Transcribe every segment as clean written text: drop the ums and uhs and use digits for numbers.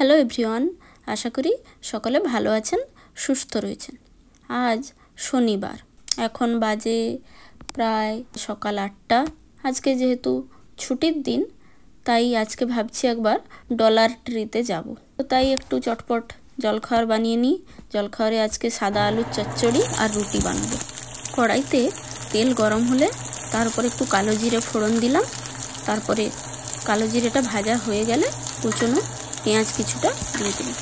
Hello everyone, আশা করি সকলে ভালো আছেন, সুস্থ রয়েছেন। আজ শনিবার, এখন বাজে প্রায় সকাল 8টা। আজকে যেহেতু ছুটির দিন, তাই আজকে ভাবছি একবার ডলার ট্রিতে যাব। তো তাই একটু চটপট জলখাবার বানিয়ে নিই। জলখাবারে আজকে সাদা আলুর চচ্চড়ি আর রুটি বানাবো। কড়াইতে তেল গরম হলে তার উপরে একটু কালো জিরে ফোড়ন দিলাম। তারপরে কালো জিরেটা ভাজা হয়ে গেলে কুচনো পেঁয়াজ কিছুটা দিয়ে দিলাম।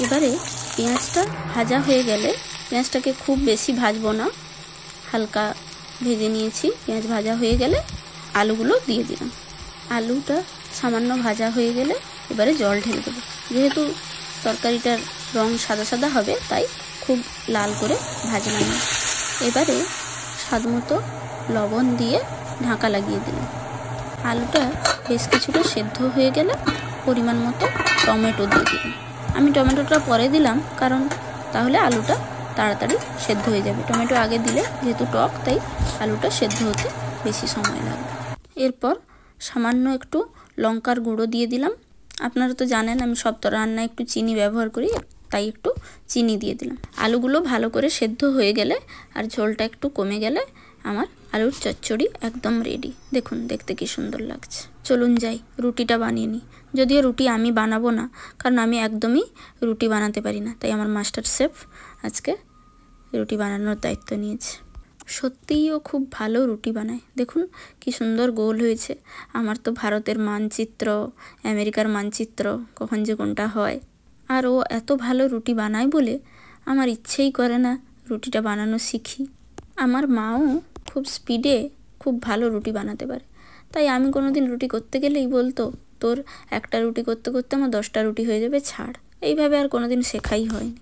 এবারে পেঁয়াজটা ভাজা হয়ে গেলে, পেঁয়াজটাকে খুব বেশি ভাজবো না, হালকা ভেজে নিয়েছি। পেঁয়াজ ভাজা হয়ে গেলে আলুগুলো দিয়ে দিলাম। আলুটা সামান্য ভাজা হয়ে গেলে এবারে জল ঢেলে দেবো। যেহেতু তরকারিটার রং সাদা সাদা হবে, তাই খুব লাল করে ভাজলাম না। এবারে স্বাদ মতো লবণ দিয়ে ঢাকা লাগিয়ে দিলাম। আলুটা বেশ কিছুটা সেদ্ধ হয়ে গেলে পরিমাণ মতো টমেটো দিয়ে দিলাম। আমি টমেটোটা পরে দিলাম, কারণ তাহলে আলুটা তাড়াতাড়ি সেদ্ধ হয়ে যাবে। টমেটো আগে দিলে যেহেতু টক, তাই আলুটা সেদ্ধ হতে বেশি সময় লাগবে। এরপর সামান্য একটু লঙ্কার গুঁড়ো দিয়ে দিলাম। আপনারা তো জানেন আমি সব রান্নায় একটু চিনি ব্যবহার করি, তাই একটু চিনি দিয়ে দিলাম। আলুগুলো ভালো করে সেদ্ধ হয়ে গেলে আর ঝোলটা একটু কমে গেলে আমার আলুর চচ্চড়ি একদম রেডি। দেখুন দেখতে কি সুন্দর লাগছে। চলুন যাই রুটিটা বানিয়ে নিই। যদিও রুটি আমি বানাবো না, কারণ আমি একদমই রুটি বানাতে পারি না, তাই আমার মাস্টার শেফ আজকে রুটি বানানোর দায়িত্ব নিয়েছে। সত্যিই ও খুব ভালো রুটি বানায়। দেখুন কি সুন্দর গোল হয়েছে। আমার তো ভারতের মানচিত্র, আমেরিকার মানচিত্র কখন যে কোনটা হয়। আর ও এত ভালো রুটি বানায় বলে আমার ইচ্ছেই করে না রুটিটা বানানো শিখি। আমার মাও খুব স্পিডে খুব ভালো রুটি বানাতে পারে, তাই আমি কোনোদিন রুটি করতে গেলেই বলতো, তোর একটা রুটি করতে করতে আমার 10টা রুটি হয়ে যাবে, ছাড়। এইভাবে আর কোনোদিন শেখাই হয়নি।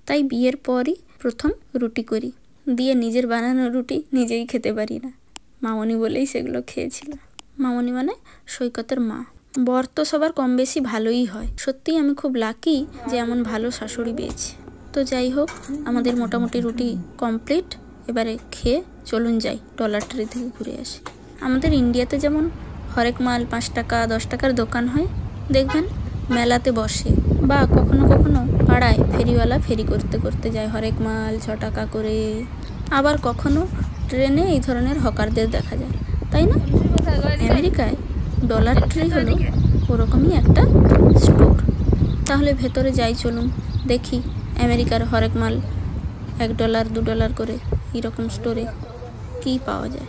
তাই বিয়ের পরই প্রথম রুটি করি, দিয়ে নিজের বানানো রুটি নিজেই খেতে পারি না। মামনি বলেই সেগুলো খেয়েছিল। মামনি মানে সৈকতের মা। বর তো সবার কম বেশি ভালোই হয়। সত্যিই আমি খুব লাকি যে এমন ভালো শাশুড়ি পেয়েছি। তো যাই হোক, আমাদের মোটামুটি রুটি কমপ্লিট। এবারে খেয়ে চলুন যাই ডলার ট্রি থেকে ঘুরে আসি। আমাদের ইন্ডিয়াতে যেমন হরেক মাল 5 টাকা 10 টাকার দোকান হয়, দেখবেন মেলাতে বসে, বা কখনো কখনো পাড়ায় ফেরিওয়ালা ফেরি করতে করতে যায়, হরেক মাল 6 টাকা করে। আবার কখনো ট্রেনে এই ধরনের হকারদের দেখা যায়, তাই না? আমেরিকায় ডলার ট্রি হলো ওরকমই একটা স্টোর। তাহলে ভেতরে যাই, চলুন দেখি আমেরিকার হরেক মাল $1 $2 করে এরকম স্টোরে কি পাওয়া যায়।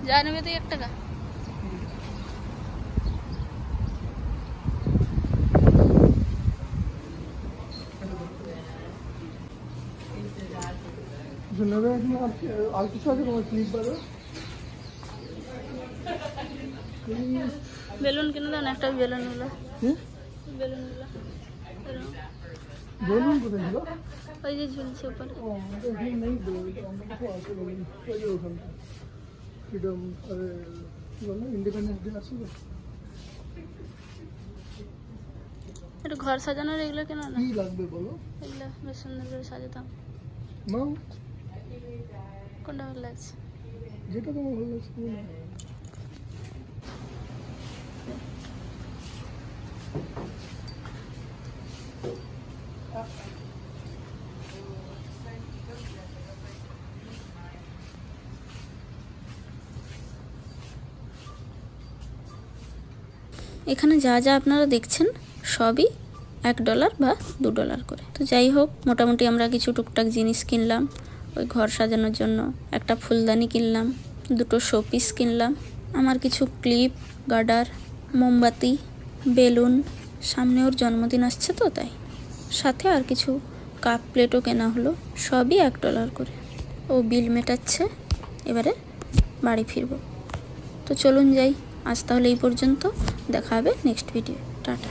যা নেবে তো 1 টাকা। বেলুন কিনে দেন, একটা বেলুন হলো। বেলুন হলো, বেলুন কোথায় ছিল? ওই যে ঝুলছে উপরে। একটু ঘর সাজানোর এগুলো কেন না? কি লাগবে বলো? এগুলো বেশ সুন্দর করে সাজাতাম। কোনটা ভালো লাগছে? যেটা তোমার ভালো লাগছে। এখানে যা যা আপনারা দেখছেন সবই $1 বা $2 করে। তো যাই হোক, মোটামুটি আমরা কিছু টুকটাক জিনিস কিনলাম। ওই ঘর সাজানোর জন্য একটা ফুলদানি কিনলাম, 2টো শোপিস কিনলাম, আমার কিছু ক্লিপ, গার্ডার, মোমবাতি, বেলুন। সামনে ওর জন্মদিন আসছে তো, তাই সাথে আর কিছু কাপ প্লেটও কেনা হলো। সবই $1 করে। ও বিল মেটাচ্ছে, এবারে বাড়ি ফিরবো। তো চলুন যাই। আজ তাহলে এই পর্যন্ত, দেখা হবে নেক্সট ভিডিও। টাটা।